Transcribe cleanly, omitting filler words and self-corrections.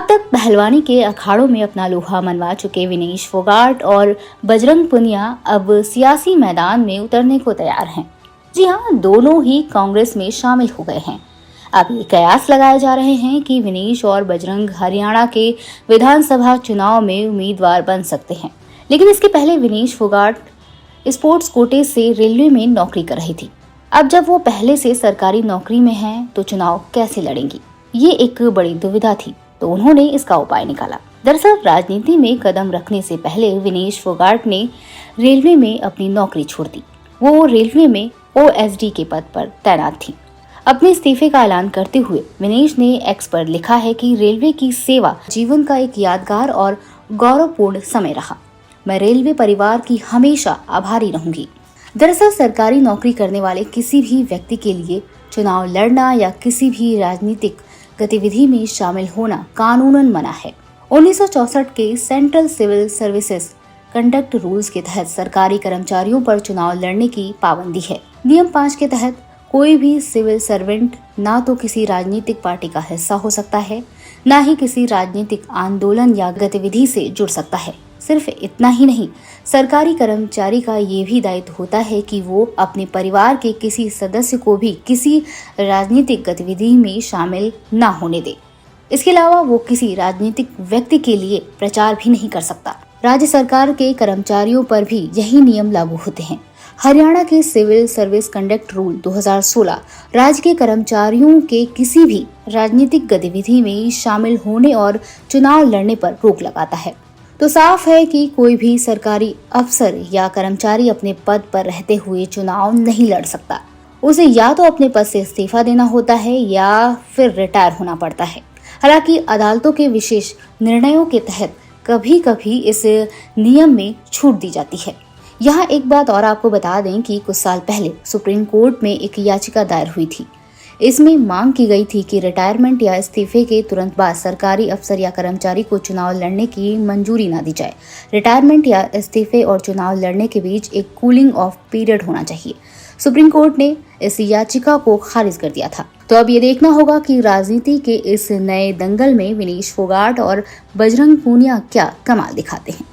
अब तक पहलवानी के अखाड़ों में अपना लोहा मनवा चुके विनेश फोगाट और बजरंग पुनिया अब सियासी मैदान में उतरने को तैयार हैं। जी हां, दोनों ही कांग्रेस में शामिल हो गए हैं। अब ये कयास लगाए जा रहे हैं कि विनेश और बजरंग हरियाणा के विधानसभा चुनाव में उम्मीदवार बन सकते हैं। लेकिन इसके पहले विनेश फोगाट स्पोर्ट्स कोटे से रेलवे में नौकरी कर रही थी। अब जब वो पहले से सरकारी नौकरी में हैं, तो चुनाव कैसे लड़ेंगी, ये एक बड़ी दुविधा थी। तो उन्होंने इसका उपाय निकाला। दरअसल राजनीति में कदम रखने से पहले विनेश फोगाट ने रेलवे में अपनी नौकरी छोड़ दी। वो रेलवे में ओएसडी के पद पर तैनात थी। अपने इस्तीफे का ऐलान करते हुए विनेश ने एक्स पर लिखा है कि रेलवे की सेवा जीवन का एक यादगार और गौरवपूर्ण समय रहा। मैं रेलवे परिवार की हमेशा आभारी रहूंगी। दरअसल सरकारी नौकरी करने वाले किसी भी व्यक्ति के लिए चुनाव लड़ना या किसी भी राजनीतिक गतिविधि में शामिल होना कानूनन मना है। 1964 के central civil services conduct rules के तहत सरकारी कर्मचारियों पर चुनाव लड़ने की पाबंदी है। नियम 5 के तहत कोई भी सिविल सर्वेंट ना तो किसी राजनीतिक पार्टी का हिस्सा हो सकता है, ना ही किसी राजनीतिक आंदोलन या गतिविधि से जुड़ सकता है। सिर्फ इतना ही नहीं, सरकारी कर्मचारी का ये भी दायित्व होता है कि वो अपने परिवार के किसी सदस्य को भी किसी राजनीतिक गतिविधि में शामिल ना होने दे। इसके अलावा वो किसी राजनीतिक व्यक्ति के लिए प्रचार भी नहीं कर सकता। राज्य सरकार के कर्मचारियों पर भी यही नियम लागू होते हैं। हरियाणा के सिविल सर्विस कंडक्ट रूल 2016 राज्य के कर्मचारियों के किसी भी राजनीतिक गतिविधि में शामिल होने और चुनाव लड़ने पर रोक लगाता है। तो साफ है कि कोई भी सरकारी अफसर या कर्मचारी अपने पद पर रहते हुए चुनाव नहीं लड़ सकता। उसे या तो अपने पद से इस्तीफा देना होता है या फिर रिटायर होना पड़ता है। हालांकि अदालतों के विशेष निर्णयों के तहत कभी कभी इस नियम में छूट दी जाती है। यहाँ एक बात और आपको बता दें कि कुछ साल पहले सुप्रीम कोर्ट में एक याचिका दायर हुई थी। इसमें मांग की गई थी कि रिटायरमेंट या इस्तीफे के तुरंत बाद सरकारी अफसर या कर्मचारी को चुनाव लड़ने की मंजूरी ना दी जाए। रिटायरमेंट या इस्तीफे और चुनाव लड़ने के बीच एक कूलिंग ऑफ पीरियड होना चाहिए। सुप्रीम कोर्ट ने इस याचिका को खारिज कर दिया था। तो अब ये देखना होगा कि राजनीति के इस नए दंगल में विनेश फोगाट और बजरंग पूनिया क्या कमाल दिखाते हैं।